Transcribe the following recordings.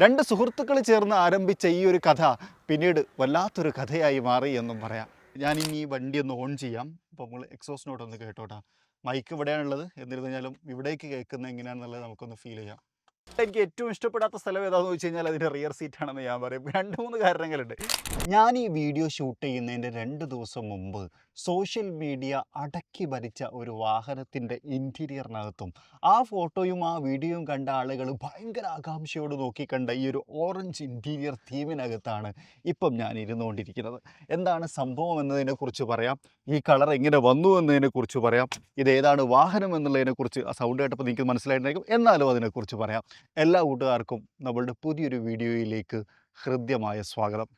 രണ്ട് സുഹൃത്തുക്കൾ ചേർന്ന് ആരംഭിച്ച ഈ ഒരു കഥ പിന്നീട് വല്ലാത്തൊരു കഥയായി മാറി എന്നും പറയാം. ഞാനിനി ഈ വണ്ടി ഒന്ന് ഓൺ ചെയ്യാം. അപ്പോൾ നമ്മൾ എക്സോസ്റ്റ് നോട്ട് ഒന്ന് കേട്ടോട്ടാ. മൈക്ക് ഇവിടെയാണുള്ളത്, എന്നിരുന്നാലും ഇവിടേക്ക് കേൾക്കുന്നത് എങ്ങനെയാണെന്നുള്ളത് നമുക്കൊന്ന് ഫീൽ ചെയ്യാം. എനിക്ക് ഏറ്റവും ഇഷ്ടപ്പെടാത്ത സ്ഥലം ഏതാണെന്ന് വെച്ച് കഴിഞ്ഞാൽ അതിൻ്റെ റിയർ സീറ്റാണെന്ന് ഞാൻ പറയും. 2-3 കാരണങ്ങളുണ്ട്. ഞാൻ ഈ വീഡിയോ ഷൂട്ട് ചെയ്യുന്നതിൻ്റെ 2 ദിവസം മുമ്പ് സോഷ്യൽ മീഡിയ അടക്കി ഭരിച്ച ഒരു വാഹനത്തിൻ്റെ ഇൻറ്റീരിയറിനകത്തും ആ ഫോട്ടോയും ആ വീഡിയോയും കണ്ട ആളുകൾ ഭയങ്കര ആകാംക്ഷയോട് നോക്കിക്കണ്ട ഈ ഒരു ഓറഞ്ച് ഇൻറ്റീരിയർ തീമിനകത്താണ് ഇപ്പം ഞാൻ ഇരുന്നുകൊണ്ടിരിക്കുന്നത്. എന്താണ് സംഭവം എന്നതിനെക്കുറിച്ച് പറയാം, ഈ കളർ എങ്ങനെ വന്നു എന്നതിനെക്കുറിച്ച് പറയാം, ഇതേതാണ് വാഹനം എന്നുള്ളതിനെക്കുറിച്ച് ആ സൗണ്ട് കേട്ടപ്പോൾ നിങ്ങൾക്ക് മനസ്സിലായിട്ടുണ്ടായിരിക്കും, എന്നാലും അതിനെക്കുറിച്ച് പറയാം. എല്ലാ കൂട്ടുകാർക്കും നമ്മളുടെ പുതിയൊരു വീഡിയോയിലേക്ക് ഹൃദ്യമായ സ്വാഗതം.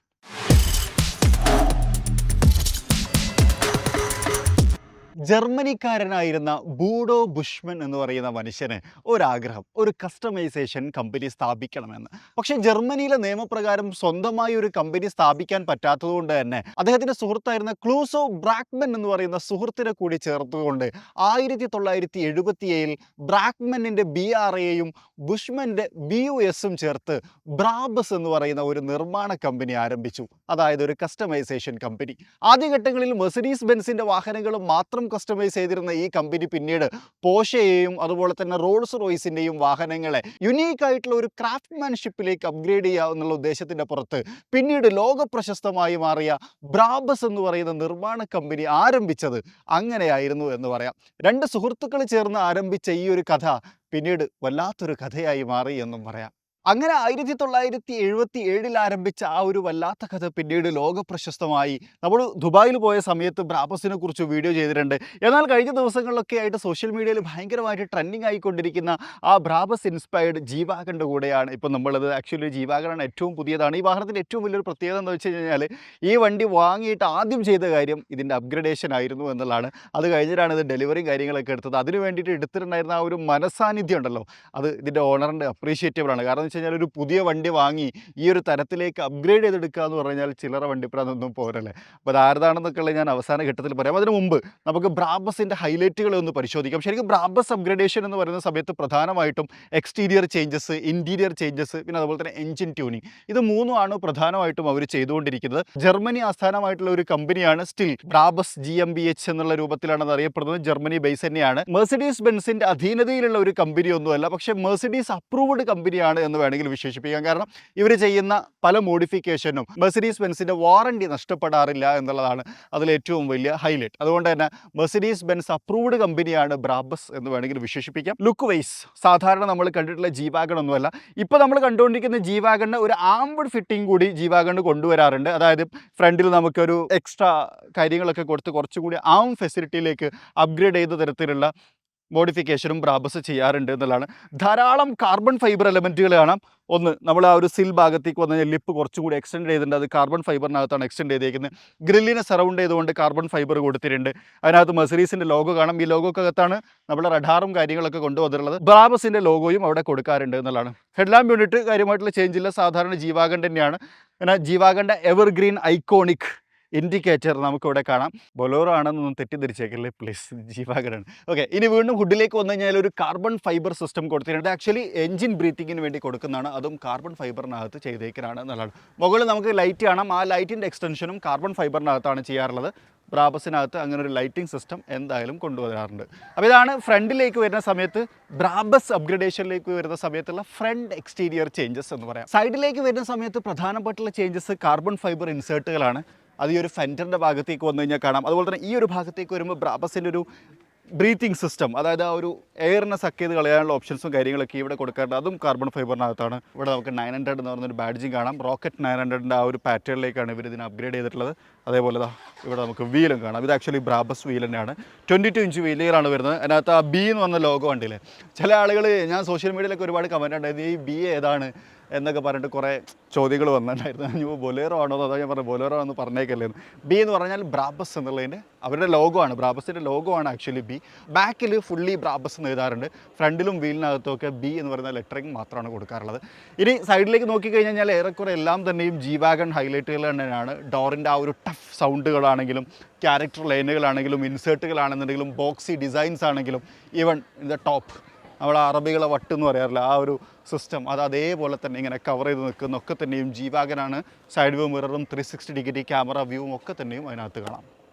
ജർമ്മനിക്കാരനായിരുന്ന ബൂഡോ ബുഷ്മൻ എന്ന് പറയുന്ന മനുഷ്യന് ഒരാഗ്രഹം, ഒരു കസ്റ്റമൈസേഷൻ കമ്പനി സ്ഥാപിക്കണമെന്ന്. പക്ഷേ ജർമ്മനിയിലെ നിയമപ്രകാരം സ്വന്തമായി ഒരു കമ്പനി സ്ഥാപിക്കാൻ പറ്റാത്തതുകൊണ്ട് തന്നെ അദ്ദേഹത്തിൻ്റെ സുഹൃത്തായിരുന്ന ക്ലൂസോ ബ്രാക്ക്മൻ എന്ന് പറയുന്ന സുഹൃത്തിനെ കൂടി ചേർത്തുകൊണ്ട് 1977 ബ്രാക്ക്മനിൻ്റെ BRAയും ബുഷ്മൻ്റെ BUSും ചേർത്ത് ബ്രാബസ് എന്ന് പറയുന്ന ഒരു നിർമ്മാണ കമ്പനി ആരംഭിച്ചു. അതായത് ഒരു കസ്റ്റമൈസേഷൻ കമ്പനി. ആദ്യഘട്ടങ്ങളിൽ മെഴ്സിഡീസ് ബെൻസിൻ്റെ വാഹനങ്ങളും മാത്രം കസ്റ്റമൈസ് ചെയ്തിരുന്ന ഈ കമ്പനി പിന്നീട് പോർഷയെയും അതുപോലെ തന്നെ റോൾസ് റോയ്സിൻ്റെയും വാഹനങ്ങളെ യുണീക്ക് ആയിട്ടുള്ള ഒരു ക്രാഫ്റ്റ്മാൻഷിപ്പിലേക്ക് അപ്ഗ്രേഡ് ചെയ്യുക എന്നുള്ള ഉദ്ദേശത്തിൻ്റെ പുറത്ത് പിന്നീട് ലോക പ്രശസ്തമായി മാറിയ ബ്രാബസ് എന്ന് പറയുന്ന നിർമ്മാണ കമ്പനി ആരംഭിച്ചത് അങ്ങനെയായിരുന്നു എന്ന് പറയാം. രണ്ട് സുഹൃത്തുക്കൾ ചേർന്ന് ആരംഭിച്ച ഈ ഒരു കഥ പിന്നീട് വല്ലാത്തൊരു കഥയായി മാറി എന്നും പറയാം. അങ്ങനെ 1977 ആരംഭിച്ച ആ ഒരു വല്ലാത്ത കഥ പിന്നീട് ലോക പ്രശസ്തമായി. നമ്മൾ ദുബായിൽ പോയ സമയത്ത് ബ്രാബസിനെ കുറിച്ച് വീഡിയോ ചെയ്തിട്ടുണ്ട്. എന്നാൽ കഴിഞ്ഞ ദിവസങ്ങളിലൊക്കെ ആയിട്ട് സോഷ്യൽ മീഡിയയിൽ ഭയങ്കരമായിട്ട് ട്രെൻഡിങ് ആയിക്കൊണ്ടിരിക്കുന്ന ആ ബ്രാബസ് ഇൻസ്പയർഡ് ജീവാഗൻ്റെ കൂടെയാണ് ഇപ്പോൾ നമ്മളത്. ആക്ച്വലി ജീവാഗനാണ് ഏറ്റവും പുതിയതാണ്. ഈ വാഹനത്തിൻ്റെ ഏറ്റവും വലിയൊരു പ്രത്യേകത എന്ന് വെച്ച് കഴിഞ്ഞാൽ ഈ വണ്ടി വാങ്ങിയിട്ട് ആദ്യം ചെയ്ത കാര്യം ഇതിൻ്റെ അപ്ഗ്രഡേഷൻ ആയിരുന്നു എന്നുള്ളതാണ്. അത് കഴിഞ്ഞിട്ടാണ് ഇത് ഡെലിവറിയും കാര്യങ്ങളൊക്കെ എടുത്തത്. അതിന് വേണ്ടിയിട്ട് എടുത്തിട്ടുണ്ടായിരുന്ന ആ ഒരു മനസാന്നിധ്യം ഉണ്ടല്ലോ, അത് ഇതിൻ്റെ ഓണറിൻ്റെ അപ്രീഷിയേറ്റബിൾ ആണ്. കാരണം വെച്ച് കഴിഞ്ഞാൽ ഒരു പുതിയ വണ്ടി വാങ്ങി ഈ ഒരു തരത്തിലേക്ക് അപ്ഗ്രേഡ് ചെയ്തെടുക്കുക എന്ന് പറഞ്ഞാൽ ചില്ലറ വണ്ടിപ്രാന്തൊന്നും പോരല്ലേ. അപ്പോൾ അത് ആരതാണെന്നൊക്കെയുള്ള ഞാൻ അവസാന ഘട്ടത്തിൽ പറയാം. അതിന് മുമ്പ് നമുക്ക് ബ്രാബസിൻ്റെ ഹൈലൈറ്റുകളെ ഒന്ന് പരിശോധിക്കാം. ശരിക്കും ബ്രാബസ് അപ്ഗ്രഡേഷൻ എന്ന് പറയുന്ന സമയത്ത് പ്രധാനമായിട്ടും എക്സ്റ്റീരിയർ ചേഞ്ചസ്, ഇൻറ്റീരിയർ ചേഞ്ചസ്, പിന്നെ അതുപോലെ തന്നെ എഞ്ചിൻ ട്യൂണിങ്, ഇത് മൂന്നുമാണ് പ്രധാനമായിട്ടും അവർ ചെയ്തുകൊണ്ടിരിക്കുന്നത്. ജർമ്മനി ആസ്ഥാനമായിട്ടുള്ള ഒരു കമ്പനിയാണ് സ്റ്റിൽ ബ്രാബസ് GmbH എന്നുള്ള രൂപത്തിലാണ് അത് അറിയപ്പെടുന്നത്. ജർമ്മനി ബേസ് തന്നെയാണ്. മെഴ്സിഡീസ് ബെൻസിൻ്റെ അധീനതയിലുള്ള ഒരു കമ്പനിയൊന്നുമല്ല, പക്ഷേ മെഴ്സിഡീസ് അപ്രൂവ്ഡ് കമ്പനിയാണ് എന്ന് വേണമെങ്കിൽ വിശേഷിപ്പിക്കാം. കാരണം ഇവർ ചെയ്യുന്ന പല മോഡിഫിക്കേഷനും മെഴ്സിഡീസ് ബെൻസിൻ്റെ വാറണ്ടി നഷ്ടപ്പെടാറില്ല എന്നുള്ളതാണ് അതിലേറ്റവും വലിയ ഹൈലൈറ്റ്. അതുകൊണ്ട് തന്നെ മെഴ്സിഡീസ് ബെൻസ് അപ്രൂവ്ഡ് കമ്പനിയാണ് ബ്രാബസ് എന്ന് വേണമെങ്കിൽ വിശേഷിപ്പിക്കാം. ലുക്ക് വൈസ് സാധാരണ നമ്മൾ കണ്ടിട്ടുള്ള ജീവാഗൺ ഒന്നുമല്ല. ഇപ്പോൾ നമ്മൾ കണ്ടുകൊണ്ടിരിക്കുന്ന ജീവാഗണിന് ഒരു ആംബഡ് ഫിറ്റിംഗ് കൂടി ജീവാഗണ് കൊണ്ടുവരാറുണ്ട്. അതായത് ഫ്രണ്ടിൽ നമുക്കൊരു എക്സ്ട്രാ കാര്യങ്ങളൊക്കെ കൊടുത്ത് കുറച്ചുകൂടി ആം ഫെസിലിറ്റിയിലേക്ക് അപ്ഗ്രേഡ് ചെയ്ത തരത്തിലുള്ള മോഡിഫിക്കേഷനും ബ്രാബസ് ചെയ്യാറുണ്ട് എന്നുള്ളതാണ്. ധാരാളം കാർബൺ ഫൈബർ എലമെൻറ്റുകൾ കാണാം. ഒന്ന്, നമ്മൾ ആ ഒരു സിൽ ഭാഗത്തേക്ക് വന്നു കഴിഞ്ഞാൽ ലിപ്പ് കുറച്ചുകൂടി എക്സ്റ്റെൻഡ് ചെയ്തിട്ടുണ്ട്. അത് കാർബൺ ഫൈബറിനകത്താണ് എക്സ്റ്റെൻഡ് ചെയ്തേക്കുന്നത്. ഗ്രില്ലിനെ സറൗണ്ട് ചെയ്തുകൊണ്ട് കാർബൺ ഫൈബർ കൊടുത്തിട്ടുണ്ട്. അതിനകത്ത് മെഴ്സിഡീസിൻ്റെ ലോഗോ കാണാം. ഈ ലോഗോക്കകത്താണ് നമ്മുടെ റഡാറും കാര്യങ്ങളൊക്കെ കൊണ്ടുവന്നിട്ടുള്ളത്. ബ്രാബസിൻ്റെ ലോഗോയും അവിടെ കൊടുക്കാറുണ്ട് എന്നുള്ളതാണ്. ഹെഡ്ലാമ്പ് യൂണിറ്റ് കാര്യമായിട്ടുള്ള ചേഞ്ച് ഇല്ല, സാധാരണ ജീവാഗൺ തന്നെയാണ്. എന്നാൽ ജീവാഗൻ്റെ എവർഗ്രീൻ ഐക്കോണിക് ഇൻഡിക്കേറ്റർ നമുക്കിവിടെ കാണാം. ബൊലോറോ ആണെന്നൊന്നും തെറ്റിദ്ധരിച്ചേക്കല്ലേ പ്ലീസ്, ജീവാഗനാണ്. ഓക്കെ, ഇനി വീണ്ടും ഹുഡിലേക്ക് വന്നു കഴിഞ്ഞാൽ ഒരു കാർബൺ ഫൈബർ സിസ്റ്റം കൊടുത്തിട്ടുണ്ട്. ആക്ച്വലി എഞ്ചിൻ ബ്രീത്തിങ്ങിന് വേണ്ടി കൊടുക്കുന്നതാണ്. അതും കാർബൺ ഫൈബറിനകത്ത് ചെയ്തേക്കാനാണ് എന്നുള്ളതാണ്. മുകളിൽ നമുക്ക് ലൈറ്റ് കാണാം. ആ ലൈറ്റിൻ്റെ എക്സ്റ്റൻഷനും കാർബൺ ഫൈബറിനകത്താണ് ചെയ്യാറുള്ളത്. ബ്രാബസിനകത്ത് അങ്ങനെ ഒരു ലൈറ്റിംഗ് സിസ്റ്റം എന്തായാലും കൊണ്ടുവരാറുണ്ട്. അപ്പോൾ ഇതാണ് ഫ്രണ്ടിലേക്ക് വരുന്ന സമയത്ത്, ബ്രാബസ് അപ്ഗ്രഡേഷനിലേക്ക് വരുന്ന സമയത്തുള്ള ഫ്രണ്ട് എക്സ്റ്റീരിയർ ചേഞ്ചസ് എന്ന് പറയാം. സൈഡിലേക്ക് വരുന്ന സമയത്ത് പ്രധാനപ്പെട്ടുള്ള ചേഞ്ചസ് കാർബൺ ഫൈബർ ഇൻസേർട്ടുകളാണ്. അത് ഈ ഒരു ഫെൻറ്ററിൻ്റെ ഭാഗത്തേക്ക് വന്നു കഴിഞ്ഞാൽ കാണാം. അതുപോലെ തന്നെ ഈ ഒരു ഭാഗത്തേക്ക് വരുമ്പോൾ ബ്രാബസിൻ്റെ ഒരു ബ്രീത്തിങ് സിസ്റ്റം, അതായത് ആ ഒരു എയറിനെ സക്ക് ചെയ്ത് കളയാനുള്ള ഓപ്ഷൻസും കാര്യങ്ങളൊക്കെ ഇവിടെ കൊടുക്കാറുണ്ട്. അതും കാർബൺ ഫൈബറിനകത്താണ്. ഇവിടെ നമുക്ക് 900 എന്ന് പറഞ്ഞൊരു ബാഡ്ജിങ് കാണാം. റോക്കറ്റ് 900ൻ്റെ ആ ഒരു പാറ്റേണിലേക്കാണ് ഇവർ ഇതിനെ അപ്ഗ്രേഡ് ചെയ്തിട്ടുള്ളത്. അതേപോലെ ഇവിടെ നമുക്ക് വീലും കാണാം. ഇത് ആക്ച്വലി ബ്രാബസ് വീൽ തന്നെയാണ്. 22 ഇഞ്ച് വീലുകളാണ് വരുന്നത്. അതിനകത്ത് ആ B എന്ന് പറഞ്ഞ ലോഗോ ഉണ്ടല്ലേ. ചില ആളുകൾ, ഞാൻ സോഷ്യൽ മീഡിയയിലൊക്കെ ഒരുപാട് കമൻറ്റ് ഉണ്ടായിരുന്നു, ഈ B ഏതാണ് എന്നൊക്കെ പറഞ്ഞിട്ട് കുറേ ചോദ്യങ്ങൾ വന്നിട്ടുണ്ടായിരുന്നു. ഞാൻ ബൊലേറോ ആണോ, അതോ ഞാൻ പറഞ്ഞു ബൊലേറോ എന്ന് പറഞ്ഞേക്കല്ലേ. B എന്ന് പറഞ്ഞാൽ ബ്രാബസ് എന്നുള്ളതിൻ്റെ അവരുടെ ലോഗോ ആണ്. ബ്രാബസിൻ്റെ ലോഗോ ആണ് ആക്ച്വലി B. ബാക്കിൽ ഫുള്ളി ബ്രാബസ് എന്ന് എഴുതാറുണ്ട്. ഫ്രണ്ടിലും വീലിനകത്തുമൊക്കെ B എന്ന് പറയുന്ന ലെറ്ററിങ് മാത്രമാണ് കൊടുക്കാറുള്ളത്. ഇനി സൈഡിലേക്ക് നോക്കിക്കഴിഞ്ഞാൽ ഏറെക്കുറെ എല്ലാം തന്നെയും ജീവാഗൺ ഹൈലൈറ്റുകൾ തന്നെയാണ്. ഡോറിൻ്റെ ആ ഒരു ടഫ് സൗണ്ടുകളാണെങ്കിലും, ക്യാരക്ടർ ലൈനുകളാണെങ്കിലും, ഇൻസേർട്ടുകളാണെന്നുണ്ടെങ്കിലും, ബോക്സി ഡിസൈൻസ് ആണെങ്കിലും, ഈവൻ ഇൻ ദ ടോപ്പ് നമ്മൾ അറബികളെ വട്ട് എന്ന് പറയാറില്ല, ആ ഒരു സിസ്റ്റം അത് അതേപോലെ തന്നെ ഇങ്ങനെ കവർ ചെയ്ത് നിൽക്കുന്നൊക്കെ തന്നെയും G-Wagon സൈഡ് വ്യൂ മിററും 360 ഡിഗ്രി ക്യാമറ വ്യൂവും ഒക്കെ തന്നെയും അതിനകത്ത് കാണാം.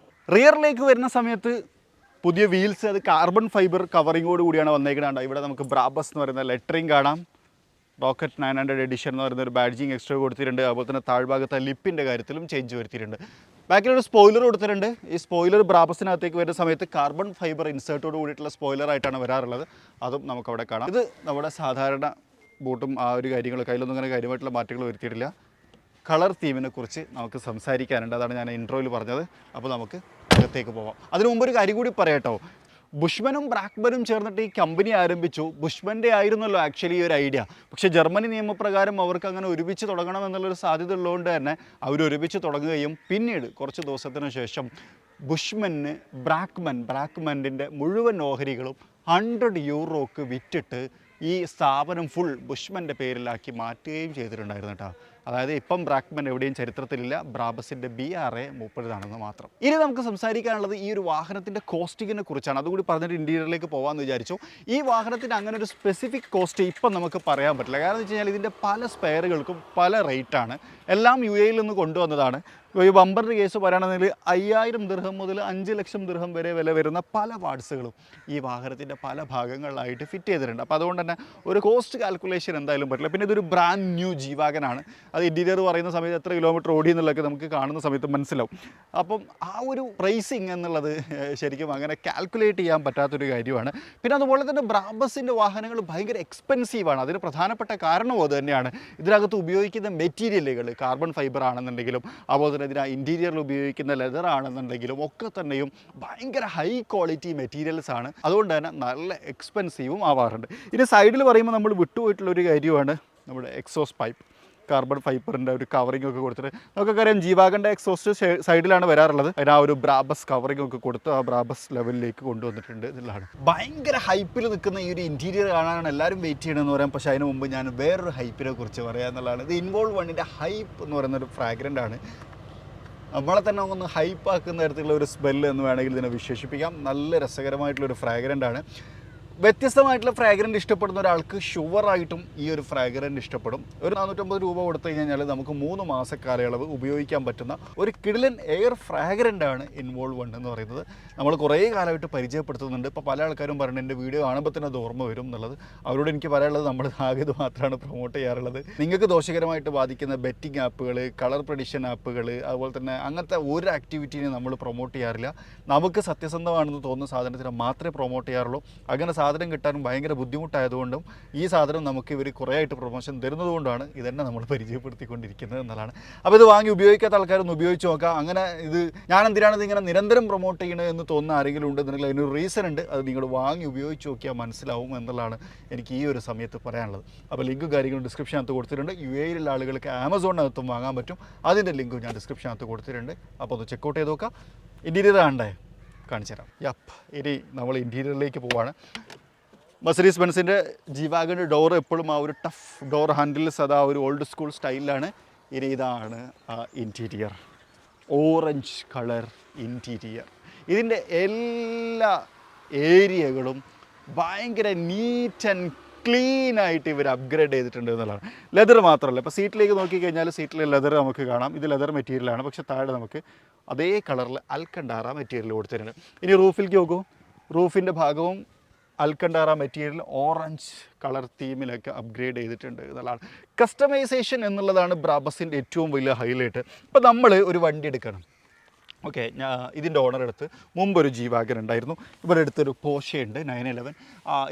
റിയറിലേക്ക് വരുന്ന സമയത്ത് പുതിയ വീൽസ് അത് കാർബൺ ഫൈബർ കവറിങ്ങോട് കൂടിയാണ് വന്നേക്കുന്നത്. ഇവിടെ നമുക്ക് ബ്രാബസ് എന്ന് പറയുന്ന ലെറ്ററിങ് കാണാം. റോക്കറ്റ് 900 എഡിഷൻ എന്ന് പറയുന്ന ഒരു ബാഡ്ജിങ് എക്സ്ട്രാ കൊടുത്തിട്ടുണ്ട്. അതുപോലെ തന്നെ താഴ്ഭാഗത്തെ ലിപ്പിൻ്റെ കാര്യത്തിലും ചേഞ്ച് വരുത്തിയിട്ടുണ്ട്. ബാക്കിലൊരു സ്പോയിലർ കൊടുത്തിട്ടുണ്ട്. ഈ സ്പോയിലർ ബ്രാബസിനകത്തേക്ക് വരുന്ന സമയത്ത് കാർബൺ ഫൈബർ ഇൻസേർട്ടോട് കൂടിയിട്ടുള്ള സ്പോയിലറായിട്ടാണ് വരാറുള്ളത്. അതും നമുക്കവിടെ കാണാം. ഇത് നമ്മുടെ സാധാരണ ബോട്ടും ആ ഒരു കാര്യങ്ങളൊക്കെ അതിലൊന്നും അങ്ങനെ കാര്യമായിട്ടുള്ള മാറ്റങ്ങൾ വരുത്തിയിട്ടില്ല. കളർ തീമിനെ കുറിച്ച് നമുക്ക് സംസാരിക്കാനുണ്ട്. അതാണ് ഞാൻ ഇൻട്രോയിൽ പറഞ്ഞത്. അപ്പോൾ നമുക്ക് അകത്തേക്ക് പോവാം. അതിനു മുമ്പ് ഒരു കാര്യം കൂടി പറയാട്ടോ. ബുഷ്മനും ബ്രാക്ക്മനും ചേർന്നിട്ട് ഈ കമ്പനി ആരംഭിച്ചു. ബുഷ്മൻ്റെ ആയിരുന്നല്ലോ ആക്ച്വലി ഈ ഒരു ഐഡിയ. പക്ഷേ ജർമ്മനി നിയമപ്രകാരം അവർക്ക് അങ്ങനെ ഒരുമിച്ച് തുടങ്ങണം എന്നുള്ളൊരു സാധ്യത ഉള്ളതുകൊണ്ട് തന്നെ അവർ ഒരുമിച്ച് തുടങ്ങുകയും പിന്നീട് കുറച്ച് ദിവസത്തിന് ശേഷം ബുഷ്മന് ബ്രാക്ക്മൻ്റെ മുഴുവൻ ഓഹരികളും 100 യൂറോക്ക് വിറ്റിട്ട് ഈ സ്ഥാപനം ഫുൾ ബുഷ്മൻ്റെ പേരിലാക്കി മാറ്റുകയും ചെയ്തിട്ടുണ്ടായിരുന്നു കേട്ടോ. അതായത് ഇപ്പം ബ്രാക്ക്മൻ എവിടെയും ചരിത്രത്തിലില്ല. ബ്രാബസിൻ്റെ BRA 30 മാത്രം. ഇനി നമുക്ക് സംസാരിക്കാനുള്ളത് ഈ ഒരു വാഹനത്തിൻ്റെ കോസ്റ്റിങ്ങിനെ കുറിച്ചാണ്. അതുകൂടി പറഞ്ഞിട്ട് ഇൻറ്റീരിയറിലേക്ക് പോകാമെന്ന് വിചാരിച്ചു. ഈ വാഹനത്തിന് അങ്ങനെ ഒരു സ്പെസിഫിക് കോസ്റ്റ് ഇപ്പം നമുക്ക് പറയാൻ പറ്റില്ല. കാരണം എന്ന് വെച്ച് കഴിഞ്ഞാൽ ഇതിൻ്റെ പല സ്പെയറുകൾക്കും പല റേറ്റാണ്. എല്ലാം UAE നിന്ന് കൊണ്ടുവന്നതാണ്. ഈ ബമ്പറിൻ്റെ കേസ് പറയുകയാണെങ്കിൽ 5000 ദിർഹം മുതൽ 5 ലക്ഷം ദിർഹം വരെ വില വരുന്ന പല പാർട്സുകളും ഈ വാഹനത്തിൻ്റെ പല ഭാഗങ്ങളിലായിട്ട് ഫിറ്റ് ചെയ്തിട്ടുണ്ട്. അപ്പോൾ അതുകൊണ്ട് തന്നെ ഒരു കോസ്റ്റ് കാൽക്കുലേഷൻ എന്തായാലും പറ്റില്ല. പിന്നെ ഇതൊരു ബ്രാൻഡ് ന്യൂ G-Wagon ആണ്. അത് ഇൻറ്റീരിയർ പറയുന്ന സമയത്ത് എത്ര കിലോമീറ്റർ ഓടി എന്നുള്ളതൊക്കെ നമുക്ക് കാണുന്ന സമയത്ത് മനസ്സിലാവും. അപ്പം ആ ഒരു പ്രൈസിങ് എന്നുള്ളത് ശരിക്കും അങ്ങനെ കാൽക്കുലേറ്റ് ചെയ്യാൻ പറ്റാത്തൊരു കാര്യമാണ്. പിന്നെ അതുപോലെ തന്നെ ബ്രാബസിൻ്റെ വാഹനങ്ങൾ ഭയങ്കര എക്സ്പെൻസീവാണ്. അതിന് പ്രധാനപ്പെട്ട കാരണവും അത് തന്നെയാണ്. ഇതിനകത്ത് ഉപയോഗിക്കുന്ന മെറ്റീരിയലുകൾ കാർബൺ ഫൈബർ ആണെന്നുണ്ടെങ്കിലും അതുപോലെ തന്നെ ഇതിന് ഇൻറ്റീരിയറിൽ ഉപയോഗിക്കുന്ന ലെതർ ആണെന്നുണ്ടെങ്കിലും ഒക്കെ തന്നെയും ഭയങ്കര ഹൈ ക്വാളിറ്റി മെറ്റീരിയൽസ് ആണ്. അതുകൊണ്ട് തന്നെ നല്ല എക്സ്പെൻസീവും ആവാറുണ്ട്. ഇനി സൈഡിൽ പറയുമ്പോൾ നമ്മൾ വിട്ടുപോയിട്ടുള്ളൊരു കാര്യമാണ് നമ്മുടെ എക്സോസ്റ്റ് പൈപ്പ്. കാർബൺ ഫൈബറിൻ്റെ ഒരു കവറിംഗ് ഒക്കെ കൊടുത്തിട്ട് നമുക്കൊക്കെ അറിയാം G-Wagonൻ്റെ എക്സോസ്റ്റ് സൈഡിലാണ് വരാറുള്ളത്. അതിന് ആ ഒരു ബ്രാബസ് കവറിംഗ് ഒക്കെ കൊടുത്ത് ആ ബ്രാബസ് ലെവലിലേക്ക് കൊണ്ടുവന്നിട്ടുണ്ട് എന്നുള്ളതാണ്. ഭയങ്കര ഹൈപ്പിൽ നിൽക്കുന്ന ഈ ഒരു ഇൻറ്റീരിയർ കാണാനാണ് എല്ലാവരും വെയിറ്റ് ചെയ്യണമെന്ന് പറയാം. പക്ഷേ അതിന് മുമ്പ് ഞാൻ വേറൊരു ഹൈപ്പിനെ കുറിച്ച് പറയാം എന്നുള്ളതാണ്. ഇത് ഇൻവോൾവ് 1ൻ്റെ ഹൈപ്പ് എന്ന് പറയുന്ന ഒരു ഫ്രാഗ്രൻ്റ് ആണ്. നമ്മളെ തന്നെ ഒന്ന് ഹൈപ്പാക്കുന്ന തരത്തിലുള്ള ഒരു സ്മെല്ല് എന്ന് വേണമെങ്കിൽ ഇതിനെ വിശേഷിപ്പിക്കാം. നല്ല രസകരമായിട്ടുള്ളൊരു ഫ്രാഗ്രൻ്റ് ആണ്. വ്യത്യസ്തമായിട്ടുള്ള ഫ്രാഗ്രൻ്റ് ഇഷ്ടപ്പെടുന്ന ഒരാൾക്ക് ഷുവറായിട്ടും ഈ ഒരു ഫ്രാഗ്രൻ്റ് ഇഷ്ടപ്പെടും. ഒരു 450 രൂപ കൊടുത്തു കഴിഞ്ഞാൽ നമുക്ക് 3 മാസ കാലയളവ് ഉപയോഗിക്കാൻ പറ്റുന്ന ഒരു കിടിലൻ എയർ ഫ്രാഗ്രൻ്റാണ് ഇൻവോൾവ് 1 എന്ന് പറയുന്നത്. നമ്മൾ കുറേ കാലമായിട്ട് പരിചയപ്പെടുത്തുന്നുണ്ട്. ഇപ്പോൾ പല ആൾക്കാരും പറഞ്ഞു എൻ്റെ വീഡിയോ കാണുമ്പോൾ തന്നെ അത് ഓർമ്മ വരും എന്നുള്ളത്. അവരോട് എനിക്ക് പറയാനുള്ളത് നമ്മൾ ആകെ ഇത് മാത്രമാണ് പ്രൊമോട്ട് ചെയ്യാറുള്ളത്. നിങ്ങൾക്ക് ദോഷകരമായിട്ട് ബാധിക്കുന്ന ബെറ്റിംഗ് ആപ്പുകൾ, കളർ പ്രഡിക്ഷൻ ആപ്പുകൾ, അതുപോലെ തന്നെ അങ്ങനത്തെ ഒരു ആക്ടിവിറ്റിനെ നമ്മൾ പ്രൊമോട്ട് ചെയ്യാറില്ല. നമുക്ക് സത്യസന്ധമാണെന്ന് തോന്നുന്ന സാധനത്തിന് മാത്രമേ പ്രൊമോട്ട് ചെയ്യാറുള്ളൂ. അങ്ങനെ സാധനം കിട്ടാനും ഭയങ്കര ബുദ്ധിമുട്ടായതുകൊണ്ടും ഈ സാധനം നമുക്ക് ഇവർ കുറേ ആയിട്ട് പ്രൊമോഷൻ തരുന്നതുകൊണ്ടാണ് ഇതന്നെ നമ്മൾ പരിചയപ്പെടുത്തിക്കൊണ്ടിരിക്കുന്നത് എന്നതാണ്. അപ്പോൾ ഇത് വാങ്ങി ഉപയോഗിക്കാത്ത ആൾക്കാരൊന്ന് ഉപയോഗിച്ച് നോക്കാം. അങ്ങനെ ഇത് ഞാൻ എന്തിനാണ് ഇതിങ്ങനെ നിരന്തരം പ്രൊമോട്ട് ചെയ്യണത് എന്ന് തോന്നുന്ന ആരെങ്കിലും ഉണ്ടെന്നുണ്ടെങ്കിൽ അതിനൊരു റീസൺ ഉണ്ട്. അത് നിങ്ങൾ വാങ്ങി ഉപയോഗിച്ച് നോക്കിയാൽ മനസ്സിലാവും എന്നുള്ളതാണ് എനിക്ക് ഈ ഒരു സമയത്ത് പറയാനുള്ളത്. അപ്പോൾ ലിങ്കും കാര്യങ്ങളും ഡിസ്ക്രിപ്ഷനകത്ത് കൊടുത്തിട്ടുണ്ട്. UAEയിലുള്ള ആളുകൾക്ക് ആമസോണിനകത്തും വാങ്ങാൻ പറ്റും. അതിൻ്റെ ലിങ്കും ഞാൻ ഡിസ്ക്രിപ്ഷനകത്ത് കൊടുത്തിട്ടുണ്ട്. അപ്പോൾ ഒന്ന് ചെക്കൗട്ട് ചെയ്ത് നോക്കാം. ഇൻറ്റീരിയർ ആണ്ടേ കാണിച്ചു തരാം. ഇനി നമ്മൾ ഇൻറ്റീരിയറിലേക്ക് പോവാണ്. മെർസിഡീസ് ബെൻസിൻ്റെ G-Wagon ഡോർ എപ്പോഴും ആ ഒരു ടഫ് ഡോർ ഹാൻഡിൽസ് അത് ആ ഒരു ഓൾഡ് സ്കൂൾ സ്റ്റൈലിലാണ്. ഇനി ഇതാണ് ആ ഇൻറ്റീരിയർ, ഓറഞ്ച് കളർ ഇൻറ്റീരിയർ. ഇതിൻ്റെ എല്ലാ ഏരിയകളും ഭയങ്കര നീറ്റ് ആൻഡ് ക്ലീനായിട്ട് ഇവർ അപ്ഗ്രേഡ് ചെയ്തിട്ടുണ്ട് എന്നുള്ളതാണ്. ലെതർ മാത്രമല്ല, ഇപ്പോൾ സീറ്റിലേക്ക് നോക്കിക്കഴിഞ്ഞാൽ സീറ്റിലെ ലെതർ നമുക്ക് കാണാം. ഇത് ലെതർ മെറ്റീരിയലാണ്. പക്ഷേ താഴെ നമുക്ക് അതേ കളറിൽ അൽക്കണ്ടാറ മെറ്റീരിയൽ കൊടുത്തിട്ടുണ്ട്. ഇനി റൂഫിലേക്ക് നോക്കൂ. റൂഫിൻ്റെ ഭാഗവും അൽക്കണ്ടാറ മെറ്റീരിയൽ ഓറഞ്ച് കളർ തീമിലൊക്കെ അപ്ഗ്രേഡ് ചെയ്തിട്ടുണ്ട് എന്നുള്ളതാണ്. കസ്റ്റമൈസേഷൻ എന്നുള്ളതാണ് ബ്രാബസിൻ്റെ ഏറ്റവും വലിയ ഹൈലൈറ്റ്. ഇപ്പോൾ നമ്മൾ ഒരു വണ്ടി എടുക്കണം. ഓക്കെ, ഇതിൻ്റെ ഓണർ അടുത്ത് മുമ്പൊരു G-Wagon ഉണ്ടായിരുന്നു. ഇവരുടെ അടുത്തൊരു പോഷെ ഉണ്ട് 911.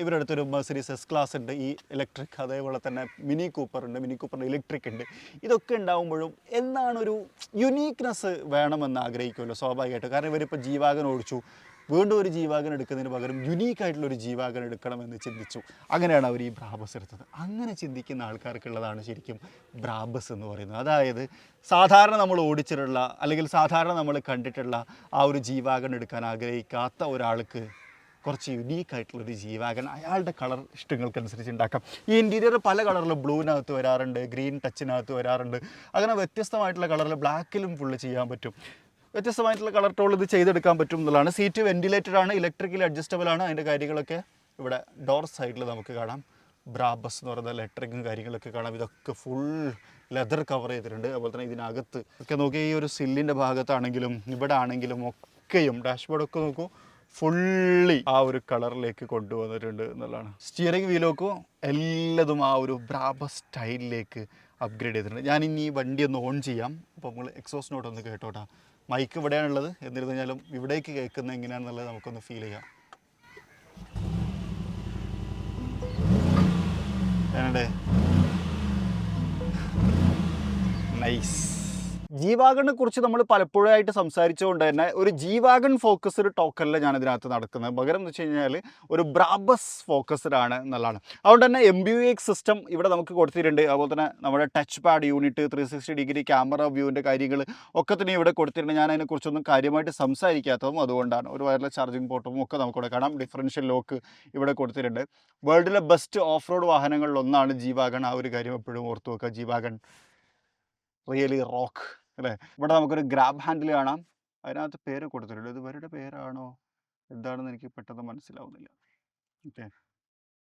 ഇവരുടെ അടുത്തൊരു മെർസിഡീസ് S-Class ഉണ്ട്, ഈ ഇലക്ട്രിക്. അതേപോലെ തന്നെ മിനി കൂപ്പർ ഉണ്ട്, മിനി കൂപ്പറിൻ്റെ ഇലക്ട്രിക് ഉണ്ട്. ഇതൊക്കെ ഉണ്ടാകുമ്പോഴും എന്നാണൊരു യുണീക്നെസ് വേണമെന്ന് ആഗ്രഹിക്കുമല്ലോ സ്വാഭാവികമായിട്ട്. കാരണം ഇവരിപ്പോൾ G-Wagon ഓടിച്ചു, വീണ്ടും ഒരു G-Wagon എടുക്കുന്നതിന് പകരം യുണീക്കായിട്ടുള്ളൊരു G-Wagon എടുക്കണമെന്ന് ചിന്തിച്ചു. അങ്ങനെയാണ് അവർ ഈ ബ്രാബസ് എടുത്തത്. അങ്ങനെ ചിന്തിക്കുന്ന ആൾക്കാർക്കുള്ളതാണ് ശരിക്കും ബ്രാബസ് എന്ന് പറയുന്നത്. അതായത് സാധാരണ നമ്മൾ ഓടിച്ചിട്ടുള്ള അല്ലെങ്കിൽ സാധാരണ നമ്മൾ കണ്ടിട്ടുള്ള ആ ഒരു G-Wagon എടുക്കാൻ ആഗ്രഹിക്കാത്ത ഒരാൾക്ക് കുറച്ച് യുണീക്കായിട്ടുള്ളൊരു G-Wagon അയാളുടെ കളർ ഇഷ്ടങ്ങൾക്കനുസരിച്ച് ഉണ്ടാക്കാം. ഈ ഇൻറ്റീരിയർ പല കളറിൽ ബ്ലൂവിനകത്ത് വരാറുണ്ട്, ഗ്രീൻ ടച്ചിനകത്ത് വരാറുണ്ട്. അങ്ങനെ വ്യത്യസ്തമായിട്ടുള്ള കളറിൽ ബ്ലാക്കിലും ഫുള്ള് ചെയ്യാൻ പറ്റും. വ്യത്യസ്തമായിട്ടുള്ള കളർ ടോൾ ഇത് ചെയ്തെടുക്കാൻ പറ്റും എന്നുള്ളതാണ്. സീറ്റ് വെൻറ്റിലേറ്റഡ് ആണ്, ഇലക്ട്രിക്കലി അഡ്ജസ്റ്റബിൾ ആണ്. അതിൻ്റെ കാര്യങ്ങളൊക്കെ ഇവിടെ ഡോർ സൈഡിൽ നമുക്ക് കാണാം. ബ്രാബസ് എന്ന് പറയുന്ന ലെറ്ററിങ്ങും കാര്യങ്ങളൊക്കെ കാണാം. ഇതൊക്കെ ഫുൾ ലെതർ കവർ ചെയ്തിട്ടുണ്ട്. അതുപോലെ തന്നെ ഇതിനകത്ത് ഒക്കെ നോക്കി ഈ ഒരു സില്ലിൻ്റെ ഭാഗത്താണെങ്കിലും ഇവിടെ ആണെങ്കിലും ഒക്കെയും ഡാഷ്ബോർഡൊക്കെ നോക്കൂ ഫുള്ളി ആ ഒരു കളറിലേക്ക് കൊണ്ടുവന്നിട്ടുണ്ട് എന്നുള്ളതാണ്. സ്റ്റിയറിംഗ് വീലൊക്കെ എല്ലാതും ആ ഒരു ബ്രാബസ് സ്റ്റൈലിലേക്ക് അപ്ഗ്രേഡ് ചെയ്തിട്ടുണ്ട്. ഞാൻ ഇനി ഈ വണ്ടി ഒന്ന് ഓൺ ചെയ്യാം. അപ്പോൾ നമ്മൾ എക്സോസ്റ്റ് നോട്ട് ഒന്ന് കേട്ടോട്ടാ. മൈക്ക് ഇവിടെയാണുള്ളത്, എന്നിരുന്നാലും ഇവിടേക്ക് കേൾക്കുന്നത് എങ്ങനെയാണെന്നുള്ളത് നമുക്കൊന്ന് ഫീൽ ചെയ്യാം. നൈസ്. G-Wagon കുറിച്ച് നമ്മൾ പലപ്പോഴായിട്ട് സംസാരിച്ചുകൊണ്ട് തന്നെ ഒരു G-Wagon ഫോക്കസ്ഡ് ടോക്കല്ല ഞാൻ ഇതിനകത്ത് നടക്കുന്നത്. പകരം എന്ന് വെച്ച് കഴിഞ്ഞാൽ ഒരു ബ്രാബസ് ഫോക്കസ്ഡ് ആണ് എന്നുള്ളതാണ്. അതുകൊണ്ട് തന്നെ MBUX സിസ്റ്റം ഇവിടെ നമുക്ക് കൊടുത്തിട്ടുണ്ട്. അതുപോലെ തന്നെ നമ്മുടെ touch pad unit, 360 degree camera വ്യൂവിൻ്റെ കാര്യങ്ങൾ ഒക്കെ തന്നെ ഇവിടെ കൊടുത്തിട്ടുണ്ട്. ഞാൻ അതിനെക്കുറിച്ചൊന്നും കാര്യമായിട്ട് സംസാരിക്കാത്തതും അതുകൊണ്ടാണ്. ഒരു വയർലെസ് ചാർജിങ് പോർട്ടും ഒക്കെ നമുക്കിവിടെ കാണാം. ഡിഫറൻഷ്യൽ ലോക്ക് ഇവിടെ കൊടുത്തിട്ടുണ്ട്. വേൾഡിലെ ബെസ്റ്റ് ഓഫ് റോഡ് വാഹനങ്ങളിലൊന്നാണ് G-Wagon. ആ ഒരു കാര്യം എപ്പോഴും ഓർത്തു വെക്കുക. G-Wagon റിയലി റോക്ക് അല്ലേ. ഇവിടെ നമുക്കൊരു ഗ്രാബ് ഹാൻഡിൽ കാണാം. അതിനകത്ത് പേര് കൊടുത്തിട്ടുണ്ട്. ഇത് ഇവരുടെ പേരാണോ എന്താണെന്ന് എനിക്ക് പെട്ടെന്ന് മനസ്സിലാവുന്നില്ല. ഓക്കെ,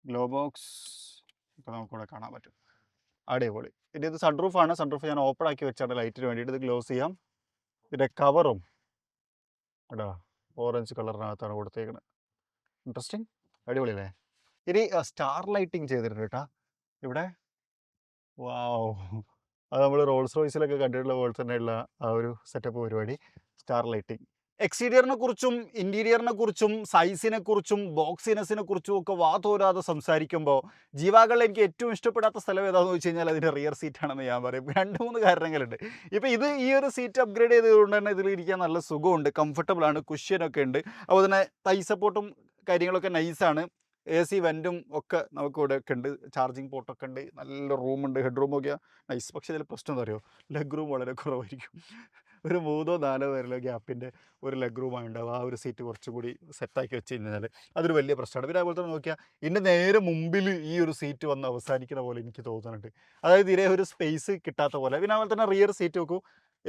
ഗ്ലോബോക്സ് ഇപ്പോൾ നമുക്കിവിടെ കാണാൻ പറ്റും. അടിപൊളി. ഇനി ഇത് സൺറൂഫാണ്. സൺറൂഫ് ഞാൻ ഓപ്പൺ ആക്കി വെച്ചാണ് ലൈറ്റിന് വേണ്ടിയിട്ട്. ഇത് ക്ലോസ് ചെയ്യാം. ഇതിൻ്റെ കവറും എടാ ഓറഞ്ച് കളറിനകത്താണ് കൊടുത്തേക്കുന്നത്. ഇൻട്രസ്റ്റിംഗ്, അടിപൊളിയല്ലേ. ഇനി സ്റ്റാർ ലൈറ്റിങ് ചെയ്തിട്ടുണ്ട് കേട്ടോ ഇവിടെ. വാവ്, അത് നമ്മൾ റോൾസ് റോയ്സിലൊക്കെ കണ്ടിട്ടുള്ള പോലെ തന്നെയുള്ള ആ ഒരു സെറ്റപ്പ് പരിപാടി, സ്റ്റാർ ലൈറ്റിംഗ്. എക്സ്റ്റീരിയറിനെ കുറിച്ചും ഇൻറ്റീരിയറിനെ കുറിച്ചും സൈസിനെ കുറിച്ചും ബോക്സിനെസ്സിനെ കുറിച്ചും ഒക്കെ വാതോരാതെ സംസാരിക്കുമ്പോൾ G-Wagonൽ എനിക്ക് ഏറ്റവും ഇഷ്ടപ്പെടാത്ത സ്ഥലം ഏതാണെന്ന് വെച്ച് കഴിഞ്ഞാൽ അതിൻ്റെ റിയർ സീറ്റാണെന്ന് ഞാൻ പറയും. 2-3 കാരണങ്ങളുണ്ട്. ഇപ്പോൾ ഇത് ഈ ഒരു സീറ്റ് അപ്ഗ്രേഡ് ചെയ്തതുകൊണ്ട് തന്നെ ഇതിൽ ഇരിക്കാൻ നല്ല സുഖമുണ്ട്, കംഫർട്ടബിളാണ്, കുഷ്യനൊക്കെ ഉണ്ട്. അതുപോലെ തന്നെ തൈ സപ്പോർട്ടും കാര്യങ്ങളൊക്കെ നൈസാണ്. AC വെൻറ്റും ഒക്കെ നമുക്കിവിടെ ഒക്കെ ഉണ്ട്. ചാർജിങ് പോർട്ടൊക്കെ ഉണ്ട്. നല്ല റൂമുണ്ട്, ഹെഡ് റൂം നോക്കിയാൽ നൈസ്. പക്ഷേ ഇതിൽ പ്രശ്നം എന്താ അറിയോ, ലെഗ് റൂം വളരെ കുറവായിരിക്കും. ഒരു 3-4 പേരുടെ ഗ്യാപ്പിൻ്റെ ഒരു ലെഗ് റൂമാണ് ഉണ്ടാവുക. ആ ഒരു സീറ്റ് കുറച്ചും കൂടി സെറ്റാക്കി വെച്ച് കഴിഞ്ഞാൽ അതൊരു വലിയ പ്രശ്നമാണ്. പിന്നെ അതുപോലെ തന്നെ നോക്കിയാൽ ഇതിൻ്റെ നേരെ മുമ്പിൽ ഈ ഒരു സീറ്റ് വന്ന് അവസാനിക്കുന്ന പോലെ എനിക്ക് തോന്നുന്നുണ്ട്. അതായത് ഇതേ ഒരു സ്പേസ് കിട്ടാത്ത പോലെ. പിന്നെ അതുപോലെ തന്നെ റിയർ സീറ്റ് നോക്കൂ,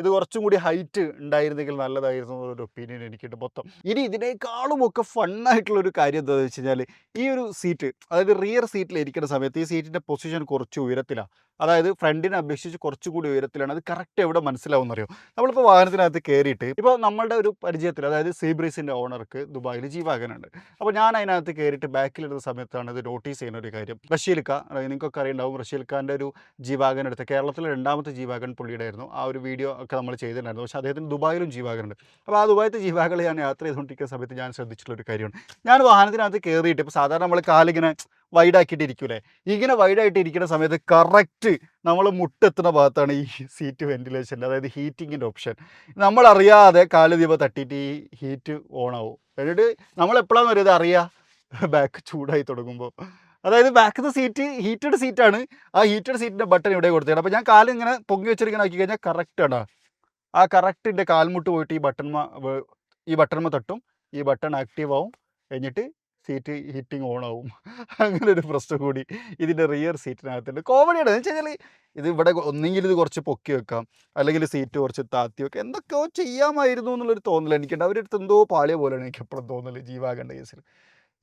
ഇത് കുറച്ചും കൂടി ഹൈറ്റ് ഉണ്ടായിരുന്നെങ്കിൽ നല്ലതായിരുന്നു എന്നൊരു ഒപ്പീനിയൻ എനിക്കുണ്ട് മൊത്തം. ഇനി ഇതിനേക്കാളും ഒക്കെ ഫണ്ണായിട്ടുള്ളൊരു കാര്യം എന്താണെന്ന് വെച്ച് കഴിഞ്ഞാൽ ഈ ഒരു സീറ്റ്, അതായത് റിയർ സീറ്റിൽ ഇരിക്കുന്ന സമയത്ത് ഈ സീറ്റിൻ്റെ പൊസിഷൻ കുറച്ച് ഉയരത്തിലാണ്. അതായത് ഫ്രണ്ടിനെ അപേക്ഷിച്ച് കുറച്ചുകൂടി ഉയരത്തിലാണ്. അത് കറക്റ്റ് എവിടെ മനസ്സിലാവുമെന്നറിയോ, നമ്മളിപ്പോൾ വാഹനത്തിനകത്ത് കയറിയിട്ട് ഇപ്പോൾ നമ്മളുടെ ഒരു പരിചയത്തിൽ, അതായത് സീബ്രീസിൻ്റെ ഓണർക്ക് ദുബായിൽ G-Wagon ഉണ്ട്. അപ്പോൾ ഞാൻ അതിനകത്ത് കയറിയിട്ട് ബാക്കിലിരുന്ന സമയത്താണ് ഇത് നോട്ടീസ് ചെയ്യുന്ന ഒരു കാര്യം. റഷീൽക്ക, നിങ്ങൾക്കൊക്കെ അറിയുണ്ടാവും, റഷീൽക്കാൻ്റെ ഒരു G-Wagon എടുത്ത് കേരളത്തിലെ 2ാമത്തെ G-Wagon പുള്ളിയുടെ ആയിരുന്നു. ആ ഒരു വീഡിയോ ഒക്കെ നമ്മൾ ചെയ്തിട്ടുണ്ടായിരുന്നു. പക്ഷേ അദ്ദേഹത്തിന് ദുബായിലും G-Wagon ഉണ്ട്. അപ്പോൾ ആ ദുബായിത്തെ G-Wagon ഞാൻ യാത്ര ചെയ്തുകൊണ്ടിരിക്കുന്ന സമയത്ത് ഞാൻ ശ്രദ്ധിച്ചിട്ടുള്ളൊരു കാര്യമാണ്, ഞാൻ വാഹനത്തിനകത്ത് കയറിയിട്ട് ഇപ്പോൾ സാധാരണ നമ്മൾ കാലിങ്ങനെ വൈഡാക്കിയിട്ട് ഇരിക്കൂലേ, ഇങ്ങനെ വൈഡായിട്ട് ഇരിക്കുന്ന സമയത്ത് കറക്റ്റ് നമ്മൾ മുട്ടെത്തുന്ന ഭാഗത്താണ് ഈ സീറ്റ് വെൻറ്റിലേഷൻ്റെ, അതായത് ഹീറ്റിങ്ങിൻ്റെ ഓപ്ഷൻ. നമ്മളറിയാതെ കാല് ദീപം തട്ടിയിട്ട് ഈ ഹീറ്റ് ഓണാവും. എന്നിട്ട് നമ്മളെപ്പോഴാണെന്ന് പറയുന്നത് അറിയാം, ബാക്ക് ചൂടായി തുടങ്ങുമ്പോൾ. അതായത് ബാക്കത്തെ സീറ്റ് ഹീറ്റഡ് സീറ്റാണ്. ആ ഹീറ്റഡ് സീറ്റിൻ്റെ ബട്ടൺ ഇവിടെ കൊടുത്തതാണ്. അപ്പോൾ ഞാൻ കാല് ഇങ്ങനെ പൊങ്ങി വെച്ചിരിങ്ങനെ ആക്കി കഴിഞ്ഞാൽ കറക്റ്റാണ് ആ കറക്റ്റിൻ്റെ കാൽമുട്ട് പോയിട്ട് ഈ ബട്ടൺമ തട്ടും, ഈ ബട്ടൺ ആക്റ്റീവ് ആവും, എന്നിട്ട് സീറ്റ് ഹീറ്റിംഗ് ഓൺ ആവും. അങ്ങനെ ഒരു പ്രശ്നം കൂടി ഇതിൻ്റെ റിയർ സീറ്റിനകത്തുണ്ട്. കോമഡിയാണ്. എന്ന് വെച്ച് കഴിഞ്ഞാൽ ഇത് ഇവിടെ ഒന്നെങ്കിൽ ഇത് കുറച്ച് പൊക്കി വെക്കാം, അല്ലെങ്കിൽ സീറ്റ് കുറച്ച് താത്തി വെക്കാം, എന്തൊക്കെയോ ചെയ്യാമായിരുന്നു എന്നുള്ളൊരു തോന്നൽ എനിക്കുണ്ട്. അവരുടെ അടുത്ത് എന്തോ പാളിയ പോലെയാണ് എനിക്ക് എപ്പോഴും തോന്നൽ G-Wagonൻ്റെ കേസിൽ.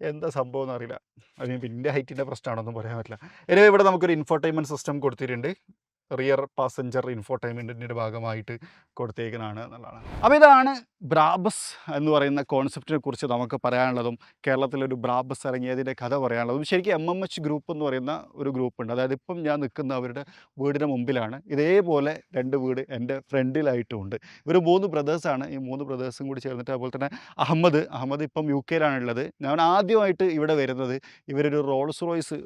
എന്താ സംഭവം എന്നറിയില്ല. അതിന് പിന്നെ ഹൈറ്റിൻ്റെ പ്രശ്നമാണൊന്നും പറയാൻ പറ്റില്ല. ഇനി ഇവിടെ നമുക്കൊരു ഇൻഫോർടൈൻമെൻറ്റ് സിസ്റ്റം കൊടുത്തിട്ടുണ്ട്. റിയർ പാസഞ്ചർ ഇൻഫോർടൈൻമെൻറ്റിൻ്റെ ഭാഗമായിട്ട് കൊടുത്തേക്കുന്നതാണ് എന്നുള്ളതാണ്. അപ്പോൾ ഇതാണ് ബ്രാബസ് എന്ന് പറയുന്ന കോൺസെപ്റ്റിനെ കുറിച്ച് നമുക്ക് പറയാനുള്ളതും കേരളത്തിലൊരു ബ്രാബസ് ഇറങ്ങിയതിൻ്റെ കഥ പറയാനുള്ളതും. ശരിക്കും MMH ഗ്രൂപ്പ് എന്ന് പറയുന്ന ഒരു ഗ്രൂപ്പുണ്ട്. അതായത് ഇപ്പം ഞാൻ നിൽക്കുന്ന അവരുടെ വീടിന് മുമ്പിലാണ്. ഇതേപോലെ 2 വീട് എൻ്റെ ഫ്രണ്ടിലായിട്ടുമുണ്ട്. ഇവർ 3 ബ്രദേഴ്സാണ്. ഈ 3 ബ്രദേഴ്സും കൂടി ചേർന്നിട്ട്, അതുപോലെ തന്നെ അഹമ്മദ് ഇപ്പം UK-ലാണുള്ളത്. ഞാൻ ആദ്യമായിട്ട് ഇവിടെ വരുന്നത് ഇവരൊരു റോൾസ് റോയ്സ്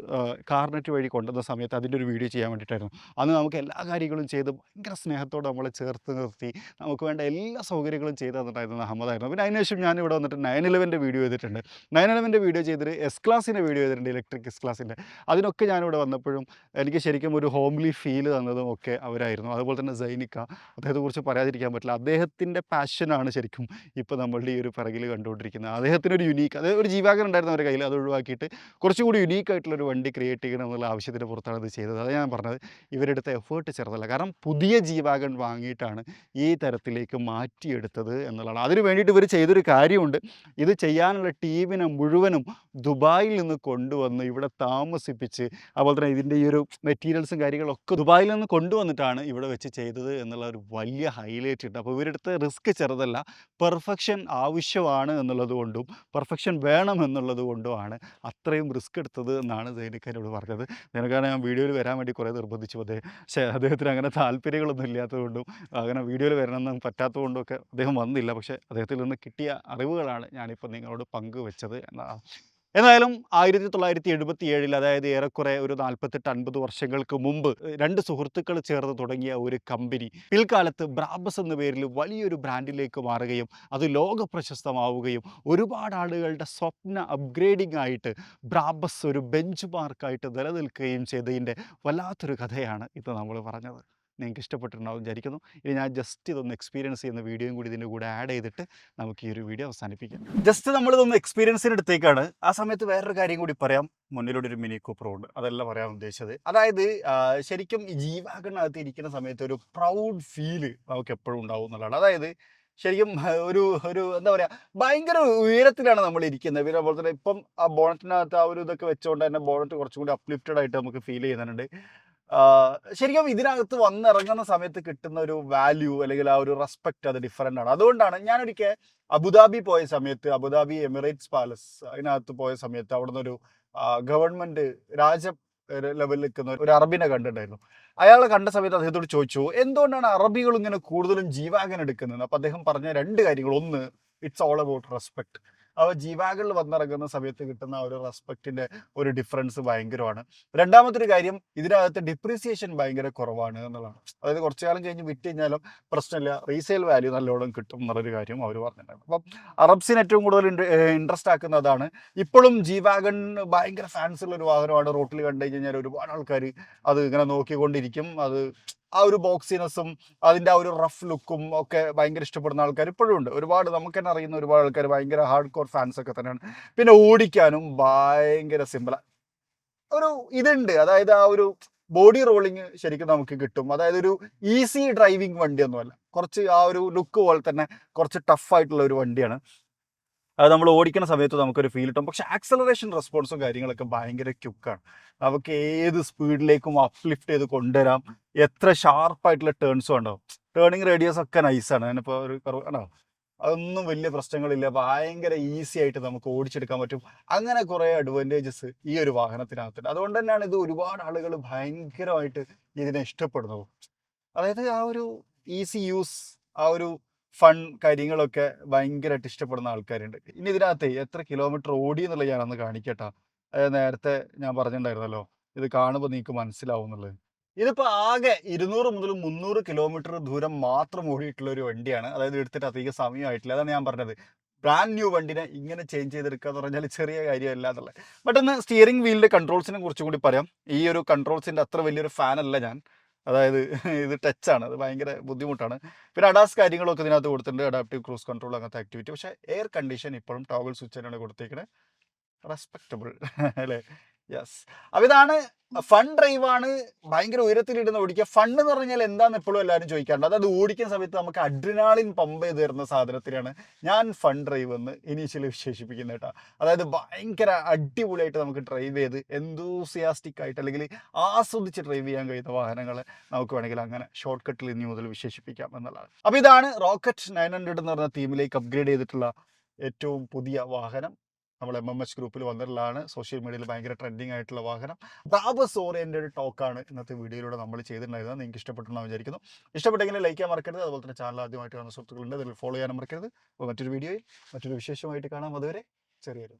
കാർനെറ്റ് വഴി കൊണ്ടുവന്ന സമയത്ത് അതിൻ്റെ ഒരു വീഡിയോ ചെയ്യാൻ വേണ്ടിയിട്ടായിരുന്നു. അന്ന് നമുക്ക് എല്ലാ കാര്യങ്ങളും ചെയ്ത് ഭയങ്കര സ്നേഹത്തോടെ നമ്മളെ ചേർത്ത് നിർത്തി നമുക്ക് വേണ്ട എല്ലാ സൗകര്യങ്ങളും ചെയ്ത് തന്നിട്ടായിരുന്നു അഹമ്മദായിരുന്നു. പിന്നെ അതിനുശേഷം ഞാനിവിടെ വന്നിട്ട് 911 വീഡിയോ ചെയ്തിട്ടുണ്ട്. 911 വീഡിയോ ചെയ്തിട്ട് S-Classൻ്റെ വീഡിയോ ചെയ്തിട്ടുണ്ട്, ഇലക്ട്രിക് S-Classൻ്റെ. അതിനൊക്കെ ഞാനിവിടെ വന്നപ്പോഴും എനിക്ക് ശരിക്കും ഒരു ഹോംലി ഫീൽ തന്നതും ഒക്കെ അവരായിരുന്നു. അതുപോലെ തന്നെ സൈനിക്ക, അദ്ദേഹത്തെക്കുറിച്ച് പറയാതിരിക്കാൻ പറ്റില്ല. അദ്ദേഹത്തിൻ്റെ പാഷനാണ് ശരിക്കും ഇപ്പോൾ നമ്മളുടെ ഈ ഒരു പിറകിൽ കണ്ടുകൊണ്ടിരിക്കുന്നത്. അദ്ദേഹത്തിനൊരു യുണീക്ക്, അതായത് ഒരു G-Wagon ഉണ്ടായിരുന്ന അവരുടെ കയ്യിൽ, അത് ഒഴിവാക്കിയിട്ട് കുറച്ചുകൂടി യുണീക്കായിട്ടുള്ളൊരു വണ്ടി ക്രിയേറ്റ് ചെയ്യണം എന്നുള്ള ആവശ്യത്തിന് പുറത്താണ് ഇത് ചെയ്തത്. അത് ഞാൻ പറഞ്ഞത്, ഇവരെടുത്ത എഫേർട്ട് ചെറുതല്ല. കാരണം പുതിയ ജി വാഗൺ വാങ്ങിയിട്ടാണ് ഈ തരത്തിലേക്ക് മാറ്റിയെടുത്തത് എന്നുള്ളതാണ്. അതിന് വേണ്ടിയിട്ട് ഇവർ ചെയ്തൊരു കാര്യമുണ്ട്. ഇത് ചെയ്യാനുള്ള ടീമിനെ മുഴുവനും ദുബായിൽ നിന്ന് കൊണ്ടുവന്ന് ഇവിടെ താമസിപ്പിച്ച്, അതുപോലെ തന്നെ ഇതിൻ്റെ ഈ ഒരു മെറ്റീരിയൽസും കാര്യങ്ങളൊക്കെ ദുബായിൽ നിന്ന് കൊണ്ടുവന്നിട്ടാണ് ഇവിടെ വെച്ച് ചെയ്തത് എന്നുള്ള ഒരു വലിയ ഹൈലൈറ്റ് ഉണ്ട്. അപ്പോൾ ഇവരെടുത്ത റിസ്ക് ചെറുതല്ല. പെർഫെക്ഷൻ ആവശ്യമാണ് എന്നുള്ളത് കൊണ്ടും പെർഫെക്ഷൻ വേണം എന്നുള്ളത് കൊണ്ടുമാണ് അത്രയും റിസ്ക് എടുത്തത് എന്നാണ് സൈനിക്കാനോട് പറഞ്ഞത്. നിനക്കാണ് ഞാൻ വീഡിയോയിൽ വരാൻ വേണ്ടി കുറേ നിർബന്ധിച്ചു. പക്ഷേ അദ്ദേഹത്തിന് അങ്ങനെ താല്പര്യങ്ങളൊന്നും ഇല്ലാത്തതുകൊണ്ടും അങ്ങനെ വീഡിയോയിൽ വരണമെന്ന് പറ്റാത്തതുകൊണ്ടും ഒക്കെ അദ്ദേഹം വന്നില്ല. പക്ഷേ അദ്ദേഹത്തിൽ നിന്ന് കിട്ടിയ അറിവുകളാണ് ഞാനിപ്പോൾ നിങ്ങളോട് പങ്കുവെച്ചത് എന്നതാണ്. എന്തായാലും 1977 അതായത് ഏറെക്കുറെ ഒരു 48-50 വർഷങ്ങൾക്ക് മുമ്പ് 2 സുഹൃത്തുക്കൾ ചേർന്ന് തുടങ്ങിയ ഒരു കമ്പനി പിൽക്കാലത്ത് ബ്രാബസ് എന്ന പേരിൽ വലിയൊരു ബ്രാൻഡിലേക്ക് മാറുകയും അത് ലോക പ്രശസ്തമാവുകയും ഒരുപാട് ആളുകളുടെ സ്വപ്ന അപ്ഗ്രേഡിംഗ് ആയിട്ട് ബ്രാബസ് ഒരു ബെഞ്ച് മാർക്കായിട്ട് നിലനിൽക്കുകയും ചെയ്തതിൻ്റെ വല്ലാത്തൊരു കഥയാണ് ഇത് നമ്മൾ പറഞ്ഞത്. നിങ്ങൾക്ക് ഇഷ്ടപ്പെട്ടിട്ടുണ്ടാവും വിചാരിക്കുന്നു. ഇനി ഞാൻ ജസ്റ്റ് ഇതൊന്ന് എക്സ്പീരിയൻസ് ചെയ്യുന്ന വീഡിയോയും കൂടി ഇതിൻ്റെ കൂടെ ആഡ് ചെയ്തിട്ട് നമുക്ക് ഈ ഒരു വീഡിയോ അവസാനിപ്പിക്കാം. ജസ്റ്റ് നമ്മളിതൊന്ന് എക്സ്പീരിയൻസിന് എടുത്തേക്കാണ്. ആ സമയത്ത് വേറൊരു കാര്യം കൂടി പറയാം. മുന്നിലൂടെ ഒരു മിനി കൂപ്പർ ഉണ്ട്, അതല്ല പറയാൻ ഉദ്ദേശിച്ചത്. അതായത് ശരിക്കും ഈ ജി വാഗണിനകത്ത് ഇരിക്കുന്ന സമയത്ത് ഒരു പ്രൗഡ് ഫീല് നമുക്ക് എപ്പോഴും ഉണ്ടാവും എന്നുള്ളതാണ്. അതായത് ശരിക്കും ഒരു ഒരു എന്താ പറയുക, ഭയങ്കര ഉയരത്തിലാണ് നമ്മൾ ഇരിക്കുന്നത്. പിന്നെ അതുപോലെ തന്നെ ഇപ്പം ആ ബോണറ്റിനകത്ത് ആ ഒരു ഇതൊക്കെ വെച്ചുകൊണ്ട് തന്നെ ബോണറ്റ് കുറച്ചും കൂടി അപ്ലിഫ്റ്റഡ് ആയിട്ട് നമുക്ക് ഫീൽ ചെയ്യുന്നുണ്ട്. ശരിക്കും ഇതിനകത്ത് വന്നിറങ്ങുന്ന സമയത്ത് കിട്ടുന്ന ഒരു വാല്യൂ അല്ലെങ്കിൽ ആ ഒരു റെസ്പെക്റ്റ് അത് ഡിഫറെൻ്റ് ആണ്. അതുകൊണ്ടാണ് ഞാനൊരിക്കൽ അബുദാബി പോയ സമയത്ത്, അബുദാബി എമിറേറ്റ്സ് പാലസ് അതിനകത്ത് പോയ സമയത്ത് അവിടുന്ന് ഒരു ഗവൺമെന്റ് രാജ ലെവലിൽ നിൽക്കുന്ന ഒരു അറബിനെ കണ്ടിട്ടുണ്ടായിരുന്നു. അയാളെ കണ്ട സമയത്ത് അദ്ദേഹത്തോട് ചോദിച്ചു എന്തുകൊണ്ടാണ് അറബികൾ ഇങ്ങനെ കൂടുതലും ജി വാഗൺ എടുക്കുന്നത്. അപ്പം അദ്ദേഹം പറഞ്ഞ 2 കാര്യങ്ങൾ. ഒന്ന്, ഇറ്റ്സ് ഓൾ അബൌട്ട് റെസ്പെക്ട്. അവ ജി വാഗണിൽ വന്നിറങ്ങുന്ന സമയത്ത് കിട്ടുന്ന ഒരു റെസ്പെക്റ്റിന്റെ ഒരു ഡിഫറൻസ് ഭയങ്കരമാണ്. രണ്ടാമത്തെ കാര്യം, ഇതിനകത്ത് ഡിപ്രീസിയേഷൻ ഭയങ്കര കുറവാണ് എന്നുള്ളതാണ്. അതായത് കുറച്ചു കാലം കഴിഞ്ഞ് വിറ്റ് കഴിഞ്ഞാലും പ്രശ്നമില്ല, റീസെയിൽ വാല്യൂ നല്ലോണം കിട്ടും എന്നുള്ളൊരു കാര്യം അവർ പറഞ്ഞിട്ടുണ്ടായിരുന്നു. അപ്പം അറബ്സിന് ഏറ്റവും കൂടുതൽ ഇൻട്രസ്റ്റ് ആക്കുന്നതാണ്. ഇപ്പോഴും ജി വാഗൺ ഭയങ്കര ഫാൻസ് ഉള്ള ഒരു വാഹനമാണ്. റോട്ടിൽ കണ്ടു കഴിഞ്ഞാൽ ഒരുപാട് ആൾക്കാർ അത് ഇങ്ങനെ നോക്കിക്കൊണ്ടിരിക്കും. അത് ആ ഒരു ബോക്സിനെസ്സും അതിൻ്റെ ആ ഒരു റഫ് ലുക്കും ഒക്കെ ഭയങ്കര ഇഷ്ടപ്പെടുന്ന ആൾക്കാർ ഇപ്പോഴും ഉണ്ട്. ഒരുപാട് നമുക്ക് തന്നെ അറിയുന്ന ഒരുപാട് ആൾക്കാർ ഭയങ്കര ഹാർഡ് കോർ ഫാൻസ് ഒക്കെ തന്നെയാണ്. പിന്നെ ഓടിക്കാനും ഭയങ്കര സിമ്പിൾ ഒരു ഇതുണ്ട്. അതായത് ആ ഒരു ബോഡി റോളിങ് ശരിക്കും നമുക്ക് കിട്ടും. അതായത് ഒരു ഈസി ഡ്രൈവിംഗ് വണ്ടിയൊന്നുമല്ല, കുറച്ച് ആ ഒരു ലുക്ക് പോലെ തന്നെ കുറച്ച് ടഫായിട്ടുള്ള ഒരു വണ്ടിയാണ്. അത് നമ്മൾ ഓടിക്കുന്ന സമയത്ത് നമുക്കൊരു ഫീൽ കിട്ടും. പക്ഷെ ആക്സലറേഷൻ റെസ്പോൺസും കാര്യങ്ങളൊക്കെ ഭയങ്കര ക്യുക്കാണ്. നമുക്ക് ഏത് സ്പീഡിലേക്കും അപ്ലിഫ്റ്റ് ചെയ്ത് കൊണ്ടുവരാം. എത്ര ഷാർപ്പായിട്ടുള്ള ടേൺസും ഉണ്ടാവും. ടേണിങ് റേഡിയസ് ഒക്കെ നൈസാണ്. അതിനിപ്പോൾ ഒരു ആണോ, അതൊന്നും വലിയ പ്രശ്നങ്ങളില്ല. ഭയങ്കര ഈസി ആയിട്ട് നമുക്ക് ഓടിച്ചെടുക്കാൻ പറ്റും. അങ്ങനെ കുറേ അഡ്വാൻറ്റേജസ് ഈ ഒരു വാഹനത്തിനകത്തുണ്ട്. അതുകൊണ്ട് തന്നെയാണ് ഇത് ഒരുപാട് ആളുകൾ ഭയങ്കരമായിട്ട് ഇതിനെ ഇഷ്ടപ്പെടുന്നത്. അതായത് ആ ഒരു ഈസി യൂസ്, ആ ഒരു ഫൺ കാര്യങ്ങളൊക്കെ ഭയങ്കരമായിട്ട് ഇഷ്ടപ്പെടുന്ന ആൾക്കാരുണ്ട്. ഇനി ഇതിനകത്ത് എത്ര കിലോമീറ്റർ ഓടി എന്നുള്ളത് ഞാനൊന്ന് കാണിക്കട്ടാ. നേരത്തെ ഞാൻ പറഞ്ഞിട്ടുണ്ടായിരുന്നല്ലോ, ഇത് കാണുമ്പോൾ നിങ്ങൾക്ക് മനസ്സിലാവും എന്നുള്ളത്. ഇതിപ്പോൾ ആകെ 200 മുതൽ 300 കിലോമീറ്റർ ദൂരം മാത്രം ഓടിയിട്ടുള്ള ഒരു വണ്ടിയാണ്. അതായത് എടുത്തിട്ട് അധികം സമയമായിട്ടില്ല. അതാണ് ഞാൻ പറഞ്ഞത്, ബ്രാൻഡ് ന്യൂ വണ്ടിനെ ഇങ്ങനെ ചേഞ്ച് ചെയ്തെടുക്കുക എന്ന് പറഞ്ഞാൽ ചെറിയ കാര്യമല്ല എന്നുള്ളത്. ബട്ട് ഒന്ന് സ്റ്റിയറിംഗ് വീലിൻ്റെ കൺട്രോൾസിനെ കുറിച്ചും കൂടി പറയാം. ഈ ഒരു കൺട്രോൾസിൻ്റെ അത്ര വലിയൊരു ഫാനല്ല ഞാൻ. അതായത് ഇത് ടച്ചാണ്, അത് ഭയങ്കര ബുദ്ധിമുട്ടാണ്. പിന്നെ അഡാസ് കാര്യങ്ങളൊക്കെ ഇതിനകത്ത് കൊടുത്തിട്ടുണ്ട്, അഡാപ്റ്റീവ് ക്രൂസ് കൺട്രോൾ അങ്ങനത്തെ ആക്ടിവിറ്റി. പക്ഷേ എയർ കണ്ടീഷൻ ഇപ്പോഴും ടോഗിൾ സ്വിച്ച് തന്നെയാണ് കൊടുത്തേക്കുന്നത്. റെസ്പെക്റ്റബിൾ അല്ലേ? യെസ്. അപ്പോൾ ഇതാണ് ഫൺ ഡ്രൈവാണ്. ഭയങ്കര ഉയരത്തിലിടുന്ന ഓടിക്കുക. ഫൺ എന്ന് പറഞ്ഞാൽ എന്താണെന്ന് എപ്പോഴും എല്ലാവരും ചോദിക്കാറുണ്ട്. അതായത് ഓടിക്കുന്ന സമയത്ത് നമുക്ക് അഡ്രിനാലിൻ പമ്പ് ചെയ്ത് തരുന്ന സാധനത്തിനാണ് ഞാൻ ഫൺ ഡ്രൈവ് എന്ന് ഇനീഷ്യലി വിശേഷിപ്പിക്കുന്നത് കേട്ടോ. അതായത് ഭയങ്കര അടിപൊളിയായിട്ട് നമുക്ക് ഡ്രൈവ് ചെയ്ത് എന്തൂസിയാസ്റ്റിക് ആയിട്ട് അല്ലെങ്കിൽ ആസ്വദിച്ച് ഡ്രൈവ് ചെയ്യാൻ കഴിയുന്ന വാഹനങ്ങൾ നമുക്ക് വേണമെങ്കിൽ അങ്ങനെ ഷോർട്ട് കട്ടിൽ ഇനി മുതൽ വിശേഷിപ്പിക്കാം എന്നുള്ളതാണ്. അപ്പോൾ ഇതാണ് റോക്കറ്റ് 900 എന്ന് പറഞ്ഞ തീമിലേക്ക് അപ്ഗ്രേഡ് ചെയ്തിട്ടുള്ള ഏറ്റവും പുതിയ വാഹനം. നമ്മൾ MMH ഗ്രൂപ്പിൽ വന്നിട്ടുള്ളതാണ്. സോഷ്യൽ മീഡിയയിൽ ഭയങ്കര ട്രെൻഡിങ് ആയിട്ടുള്ള വാഹനം. ബ്രാബസ് ഓറിയൻറ്റഡ് ടോക്കാണ് ഇന്നത്തെ വീഡിയോയിലൂടെ നമ്മൾ ചെയ്തിട്ടുണ്ടായിരുന്നത്. നിങ്ങൾക്ക് ഇഷ്ടപ്പെട്ടെന്ന് വിചാരിക്കുന്നു. ഇഷ്ടപ്പെട്ടെങ്കിൽ ലൈക്ക് ചെയ്യാൻ മറക്കരുത്. അതുപോലെ തന്നെ ചാനൽ ആദ്യമായിട്ട് കാണുന്ന സുഹൃത്തുക്കളുണ്ട്, അതിൽ ഫോളോ ചെയ്യാൻ മറക്കരുത്. അപ്പോൾ മറ്റൊരു വീഡിയോയിൽ മറ്റൊരു വിശേഷമായിട്ട് കാണാം. അതുവരെ ചെറിയൊരു